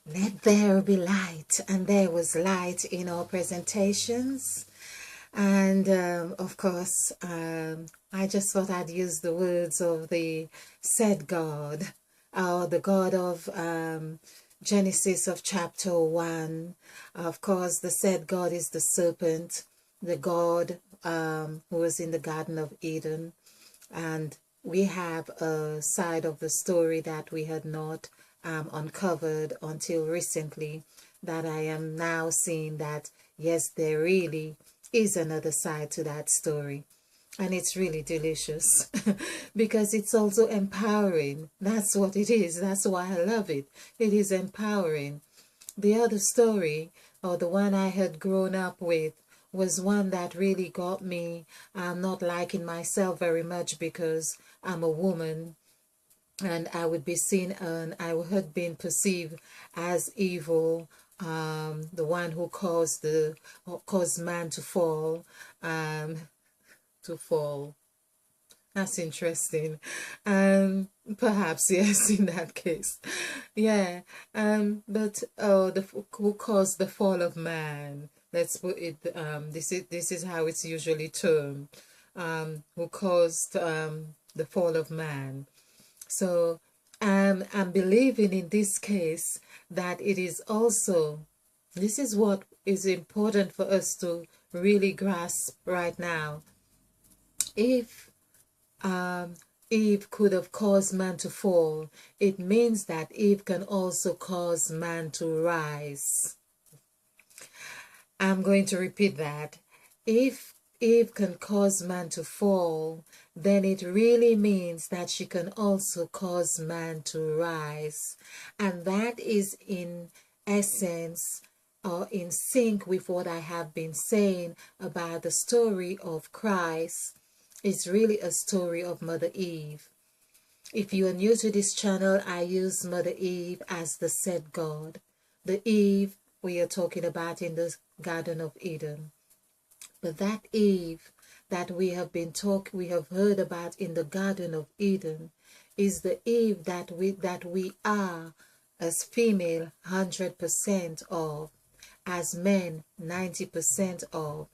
Let there be light, and there was light in our presentations. And of course, I just thought I'd use the words of the said God, or the God of Genesis of chapter 1. Of course, the said God is the serpent, the God who was in the Garden of Eden. And we have a side of the story that we had not uncovered until recently, that I am now seeing that, yes, there really is another side to that story. And it's really delicious because it's also empowering. That's what it is. That's why I love it. It is empowering. The other story, or the one I had grown up with, was one that really got me not liking myself very much because I'm a woman, and I would be seen and I had been perceived as evil, the one who caused man um, to fall. That's interesting. Perhaps yes, in that case, yeah. But who caused the fall of man? Let's put it. This is how it's usually termed. Who caused the fall of man? So I'm believing in this case that it is also, this is what is important for us to really grasp right now. If Eve could have caused man to fall, it means that Eve can also cause man to rise. I'm going to repeat that. If Eve can cause man to fall, then it really means that she can also cause man to rise. And that is in essence or in sync with what I have been saying about the story of Christ. It's really a story of Mother Eve. If you are new to this channel, I use Mother Eve as the said God. The Eve we are talking about in the Garden of Eden. But that Eve that we have heard about in the Garden of Eden is the Eve that we are as female 100% of, as men 90% of.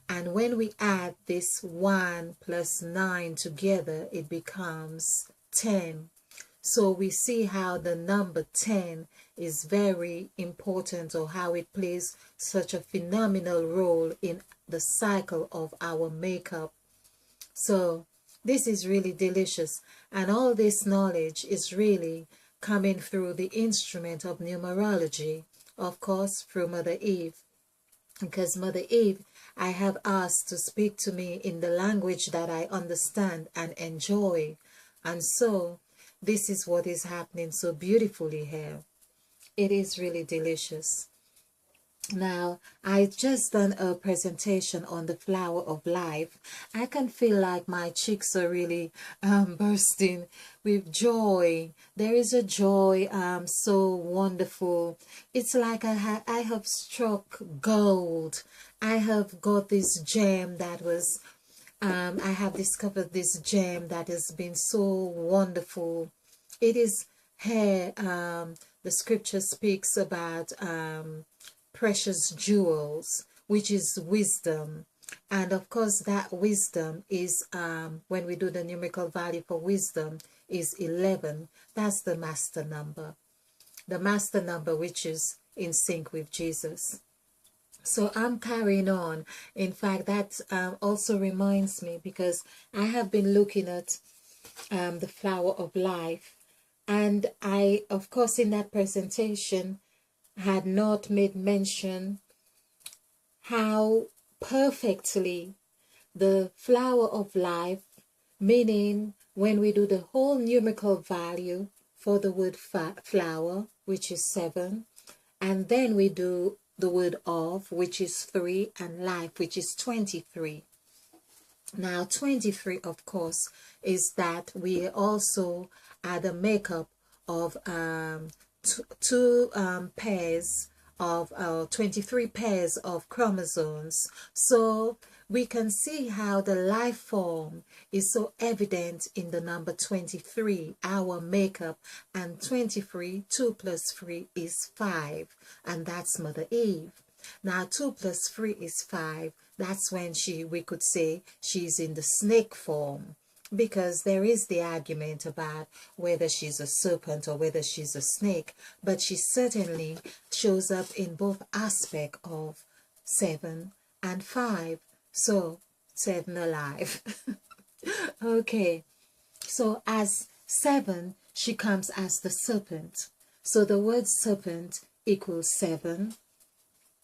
And when we add this 1 plus 9 together, it becomes 10. So we see how the number 10 is very important, or how it plays such a phenomenal role in the cycle of our makeup. So this is really delicious, and all this knowledge is really coming through the instrument of numerology, of course through Mother Eve, because Mother Eve I have asked to speak to me in the language that I understand and enjoy. And so this is what is happening so beautifully here. It is really delicious. Now, I just done a presentation on the flower of life. I can feel like my cheeks are really bursting with joy. There is a joy so wonderful. It's like I have struck gold. I have got this gem that was, I have discovered this gem that has been so wonderful. It is here, the scripture speaks about precious jewels, which is wisdom. And of course, that wisdom is, when we do the numerical value for wisdom, is 11. That's the master number. The master number, which is in sync with Jesus. So I'm carrying on. In fact, that also reminds me, because I have been looking at the flower of life. And I, of course, in that presentation, had not made mention how perfectly the flower of life, meaning when we do the whole numerical value for the word flower, which is 7, and then we do the word of, which is 3, and life, which is 23. Now 23, of course, is that we also add a makeup of two pairs of 23 pairs of chromosomes. So we can see how the life form is so evident in the number 23, our makeup, and 23, 2 plus 3 is 5, and that's Mother Eve. Now 2 plus 3 is 5. That's when we could say she's in the snake form, because there is the argument about whether she's a serpent or whether she's a snake, but she certainly shows up in both aspects of 7 and 5. So 7 alive. Okay, so as 7, she comes as the serpent. So the word serpent equals 7.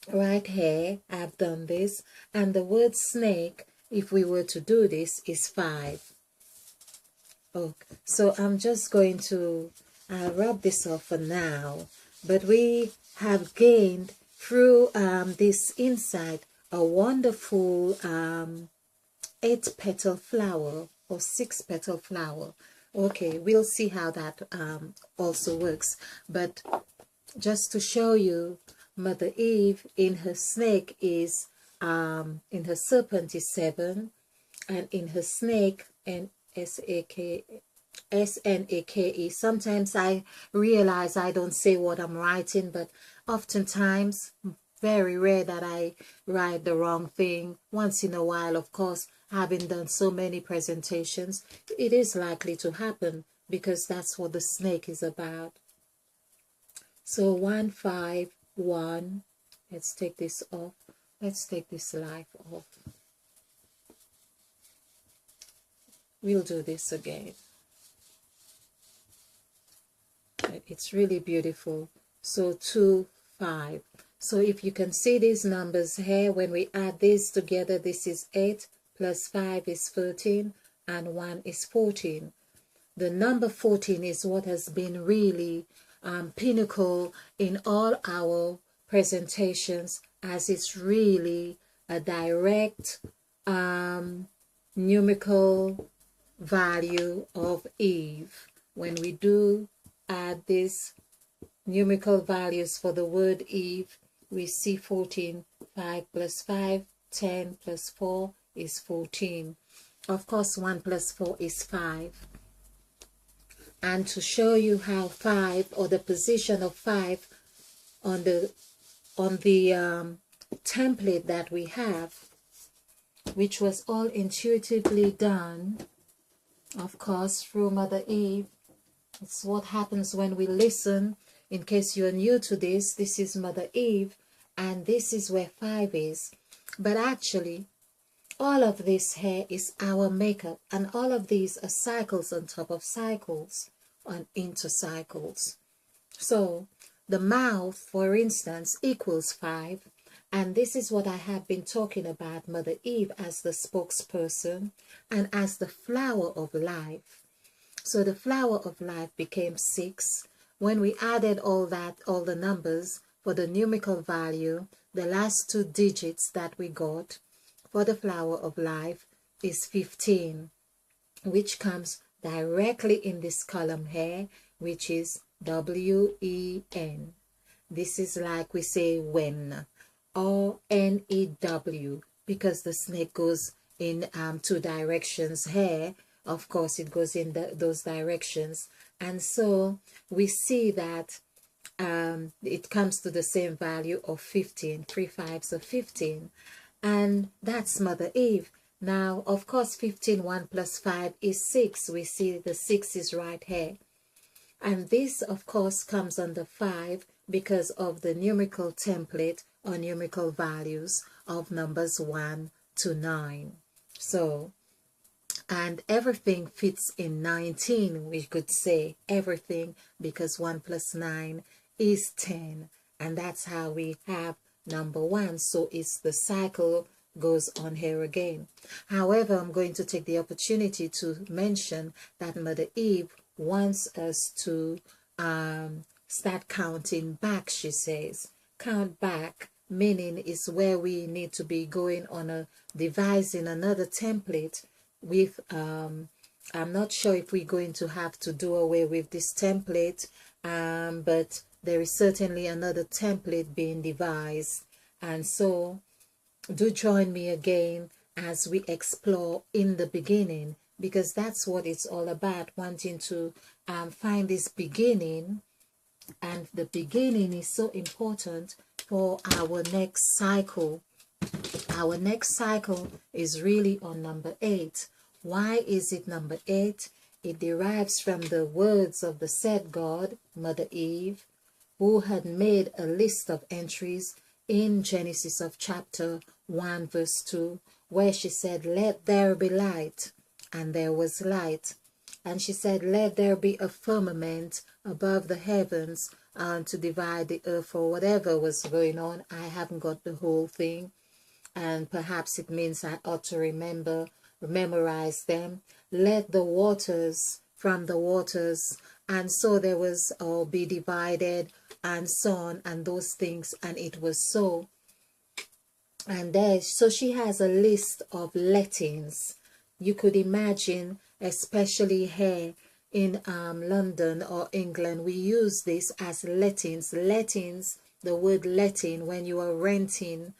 Right here, I've done this. And the word snake, if we were to do this, is 5. Okay, so I'm just going to rub this off for now. But we have gained through this insight a wonderful 8-petal flower or 6-petal flower. Okay, we'll see how that also works. But just to show you, Mother Eve in her snake is, in her serpent is 7, and in her snake, and SNAKE. Sometimes I realize I don't say what I'm writing, but oftentimes, very rare that I write the wrong thing. Once in a while, of course, having done so many presentations, it is likely to happen because that's what the snake is about. So 151, let's take this off. Let's take this life off. We'll do this again. It's really beautiful. So 2, 5. So if you can see these numbers here, when we add these together, this is 8 plus 5 is 13 and 1 is 14. The number 14 is what has been really pinnacle in all our presentations, as it's really a direct numerical value of Eve. When we do add these numerical values for the word Eve, we see 14. 5 plus 5, 10 plus 4 is 14. Of course, 1 plus 4 is 5. And to show you how 5, or the position of 5 on the template that we have, which was all intuitively done, of course, through Mother Eve. It's what happens when we listen. In case you're new to this, this is Mother Eve, and this is where 5 is. But actually, all of this here is our makeup, and all of these are cycles on top of cycles, on into cycles. So the mouth, for instance, equals 5, and this is what I have been talking about Mother Eve as the spokesperson and as the flower of life. So the flower of life became 6. When we added all the numbers for the numerical value, the last 2 digits that we got for the flower of life is 15, which comes directly in this column here, which is W-E-N. This is like we say when, or N-E-W, because the snake goes in 2 directions here. Of course, it goes in those directions. And so we see that it comes to the same value of 15, 3 5s of 15. And that's Mother Eve. Now, of course, 15, 1 plus 5 is 6. We see the 6 is right here. And this, of course, comes under 5 because of the numerical template or numerical values of numbers 1 to 9. So, and everything fits in 19, we could say everything, because 1 plus 9 is 10. And that's how we have number 1. So it's the cycle goes on here again. However, I'm going to take the opportunity to mention that Mother Eve wants us to start counting back, she says. Count back, meaning is where we need to be going on devising another template with, I'm not sure if we're going to have to do away with this template, but there is certainly another template being devised. And so do join me again as we explore in the beginning, because that's what it's all about, wanting to find this beginning. And the beginning is so important for our next cycle. Our next cycle is really on number 8. Why is it number 8? It derives from the words of the said God, Mother Eve, who had made a list of entries in Genesis of chapter 1 verse 2, where she said, "Let there be light," and there was light. And she said, "Let there be a firmament above the heavens to divide the earth," or whatever was going on. I haven't got the whole thing, and perhaps it means I ought to memorize them. "Let the waters from the waters," and so there was, or be divided, and so on, and those things, and it was so. And there, so she has a list of lettings. You could imagine, especially here in London or England, we use this as lettings. Lettings, the word letting, when you are renting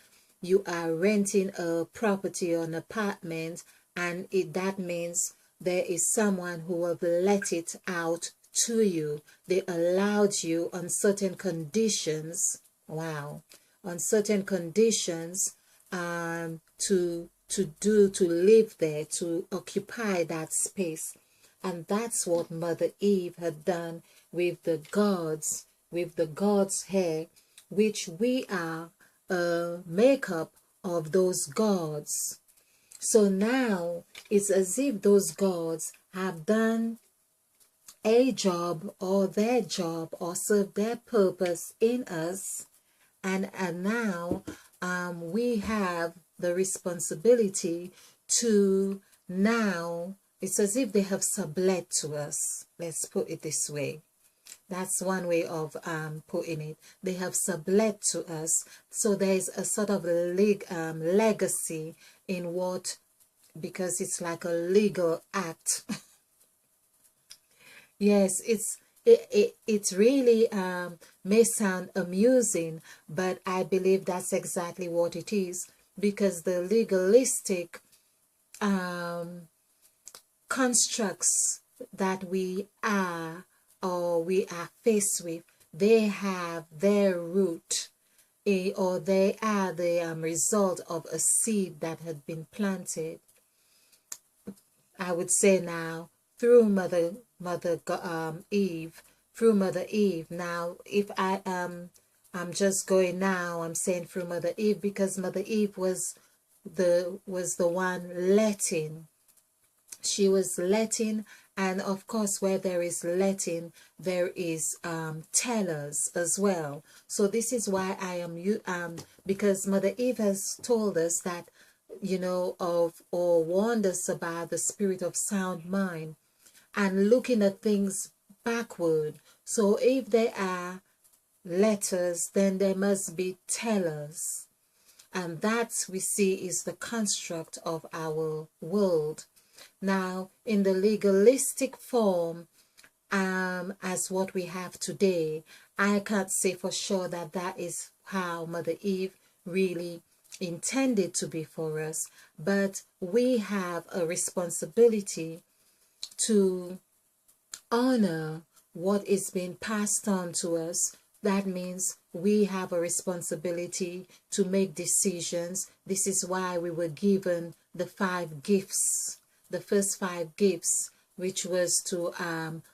a property or an apartment, and that means there is someone who will let it out to you. They allowed you on certain conditions. Wow. On certain conditions, to live there, to occupy that space. And that's what Mother Eve had done with the gods here, which we are a makeup of those gods. So now it's as if those gods have done a job, or their job, or served their purpose in us, and now we have the responsibility to now, it's as if they have sublet to us. Let's put it this way. That's one way of putting it. They have sublet to us. So there's a sort of legacy in what, because it's like a legal act. Yes, it really may sound amusing, but I believe that's exactly what it is, because the legalistic constructs that we are, or we are faced with, they have their root, or they are the result of a seed that had been planted, I would say now, through Mother Eve, through Mother Eve. Now, if I'm just going now, I'm saying through Mother Eve, because Mother Eve was the one letting. She was letting, and of course, where there is letting, there is tellers as well. So this is why I am because Mother Eve has told us that, or warned us about the spirit of sound mind and looking at things backward. So if there are letters, then there must be tellers. And that, we see, is the construct of our world. Now, in the legalistic form, as what we have today, I can't say for sure that that is how Mother Eve really intended to be for us, but we have a responsibility to honor what is being passed on to us. That means we have a responsibility to make decisions. This is why we were given the 5 gifts, the first 5 gifts, which was to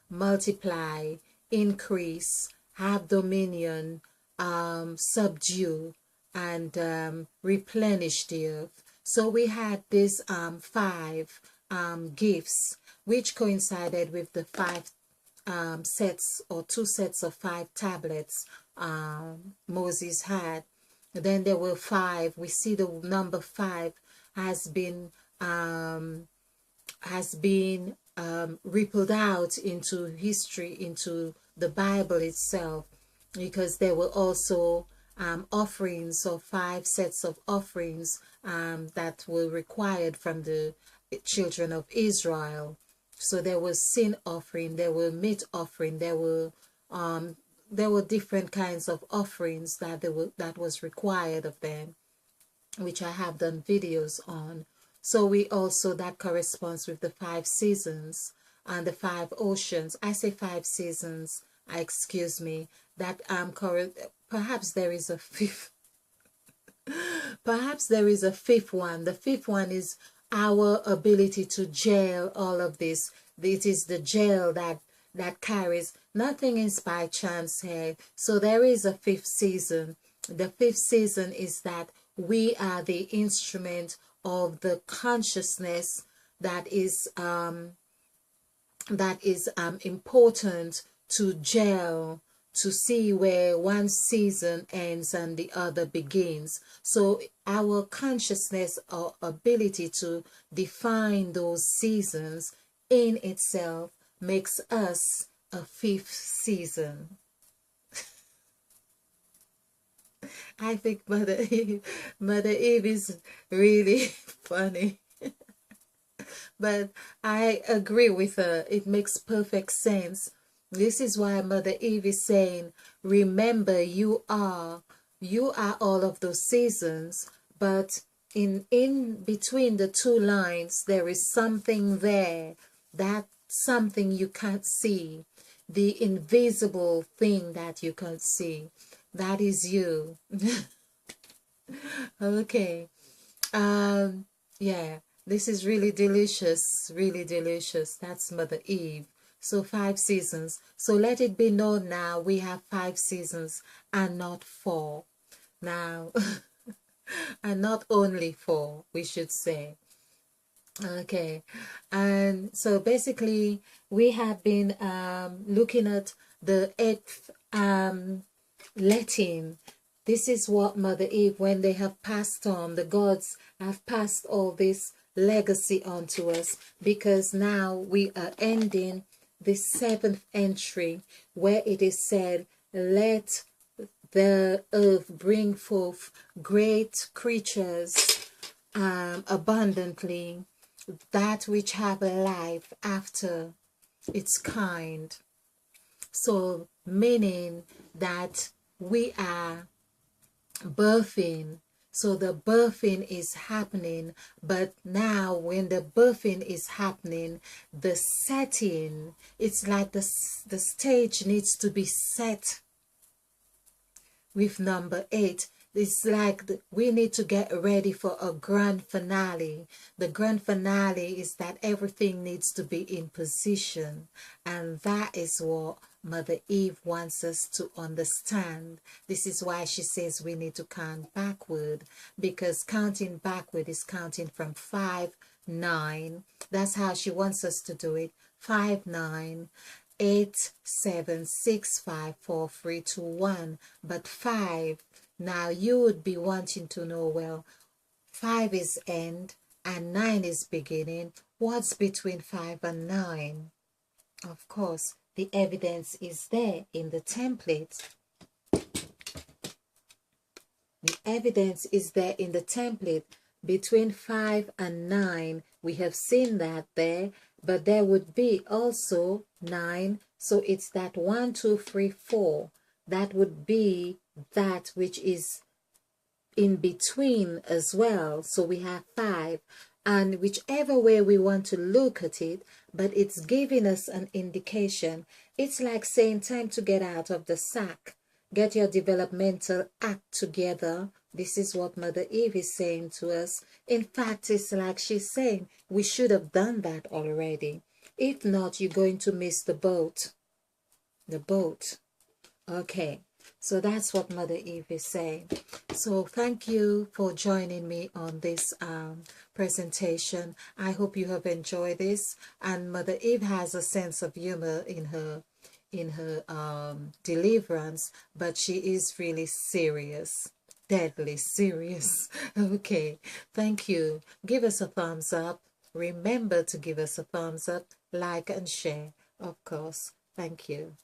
multiply, increase, have dominion, subdue, and replenish the earth. So we had these 5 gifts, which coincided with the 5 sets, or 2 sets of 5 tablets Moses had. Then there were 5. We see the number 5 has been rippled out into history, into the Bible itself, because there were also offerings, or 5 sets of offerings that were required from the children of Israel. So there was sin offering, there were meat offering, there were different kinds of offerings that was required of them, which I have done videos on. So we also, that corresponds with the 5 seasons and the 5 oceans. I say 5 seasons, excuse me, that perhaps there is a fifth, perhaps there is a fifth one. The fifth one is our ability to gel all of this. It is the gel that carries. Nothing is by chance here. So there is a fifth season. The fifth season is that we are the instrument of the consciousness that is important to gel, to see where one season ends and the other begins. So our consciousness or ability to define those seasons in itself makes us a fifth season. I think Mother Eve is really funny. But I agree with her. It makes perfect sense. This is why Mother Eve is saying, remember, you are all of those seasons, but in between the two lines, there is something there, that something you can't see, the invisible thing that you can't see. That is you. Okay. Yeah, this is really delicious, really delicious. That's Mother Eve. So 5 seasons. So let it be known now, we have 5 seasons and not 4. Now, and not only 4, we should say. Okay, and so basically we have been looking at the 8th letting. This is what Mother Eve, when they have passed on, the gods have passed all this legacy on to us, because now we are ending the 7th entry where it is said, let the earth bring forth great creatures abundantly, that which have a life after its kind. So meaning that we are birthing. So the birthing is happening, but now when the birthing is happening, the setting, it's like the stage needs to be set with number 8. It's like we need to get ready for a grand finale. The grand finale is that everything needs to be in position, and that is what Mother Eve wants us to understand. This is why she says we need to count backward, because counting backward is counting from 5, 9. That's how she wants us to do it. 5, 9, 8, 7, 6, 5, 4, 3, 2, 1. But 5, now you would be wanting to know, well, 5 is end and 9 is beginning. What's between 5 and 9? Of course, the evidence is there in the template. The evidence is there in the template. Between 5 and 9, we have seen that there, but there would be also 9. So it's that 1, 2, 3, 4. That would be that which is in between as well. So we have 5. And whichever way we want to look at it, but it's giving us an indication. It's like saying time to get out of the sack. Get your developmental act together. This is what Mother Eve is saying to us. In fact, it's like she's saying we should have done that already. If not, you're going to miss the boat. The boat. Okay. So that's what Mother Eve is saying. So thank you for joining me on this presentation. I hope you have enjoyed this. And Mother Eve has a sense of humor in her deliverance, but she is really serious, deadly serious. Okay, thank you. Give us a thumbs up. Remember to give us a thumbs up, like and share, of course. Thank you.